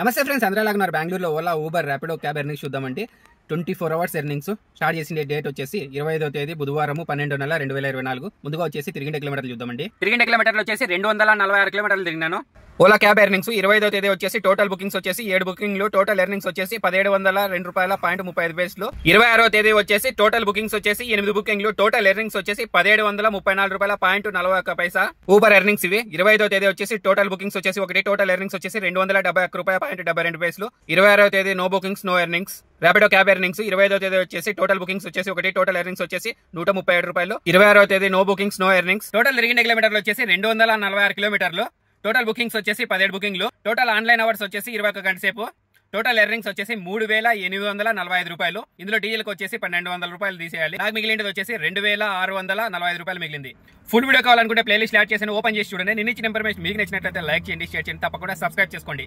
నమస్తే ఫ్రెండ్స్, అందరూ ఎలాగున్నారు? బెంగళూరులో Ola, Uber, Rapido cab earnings చూద్దామండి. 24 అవర్స్ ఎర్నింగ్స్ స్టార్ట్ చేసిన డేట్ వచ్చేసి 25వ తేదీ బుధవారం 12 నెల 2024. ముందుగా వచ్చేసి తిరిగిన కిలోమీటర్లు చూద్దామండి. తిరిగిన కిలోమీటర్లు వచ్చేసి 246 కిలోమీటర్లు తిరిగినాను. ఓలా క్యాబ్ ఎర్నింగ్స్ 25వ తేదీ వచ్చేసి టోటల్ బుకింగ్స్ వచ్చేసి 7 బుకింగ్లు, టోటల్ ఎర్నింగ్స్ వచ్చేసి $1702.35. 26వ తేదీ వచ్చేసి టోటల్ బుకింగ్స్ వచ్చేసి 8 బుకింగ్లు, టోటల్ ఎర్నింగ్స్ వచ్చేసి $1734.40. ఊబర్ ఎర్నింగ్స్ ఇవి. 25వ తేదీ వచ్చేసి టోటల్ బుకింగ్స్ వచ్చేసి 1, టోటల్ ఎర్నింగ్స్ వచ్చేసి $271.72. 26వ తేదీ no bookings no earnings. Rapido cab earnings 25వ తేదీ వచ్చేసి టోటల్ బుకింగ్స్ వచ్చేసి 1, టోటల్ ఎర్నింగ్స్ వచ్చేసి $137. 26వ తేదీ no bookings no earnings. Total తిరిగిన కిలోమీటర్లు వచ్చేసి 246 కిలోమీటర్లు. టోటల్ బుకింగ్స్ వచ్చేసి 17 బుకింగ్లు, టోటల్ ఆన్లైన్ అవర్స్ వచ్చేసి 21 గంట సేపు. టోటల్ ఎర్నింగ్స్ వచ్చేసి $3845. ఇందులో డీజిల్కి వచ్చేసి $1200 తీసేయాలి. నాకు మిగిలినది వచ్చేసి $2645 మిగిలింది. ఫుల్ వీడియో కావాలనుకుంటే ప్లేలిస్ట్ యాడ్ చేసి ఓపెన్ చేసి చూడండి. నేను ఇచ్చిన ఇన్ఫర్మేషన్ మీకు నచ్చినట్లయితే లైక్ చేయండి, షేర్ చేయండి, తప్పకుండా సబ్స్క్రైబ్ చేసుకోండి.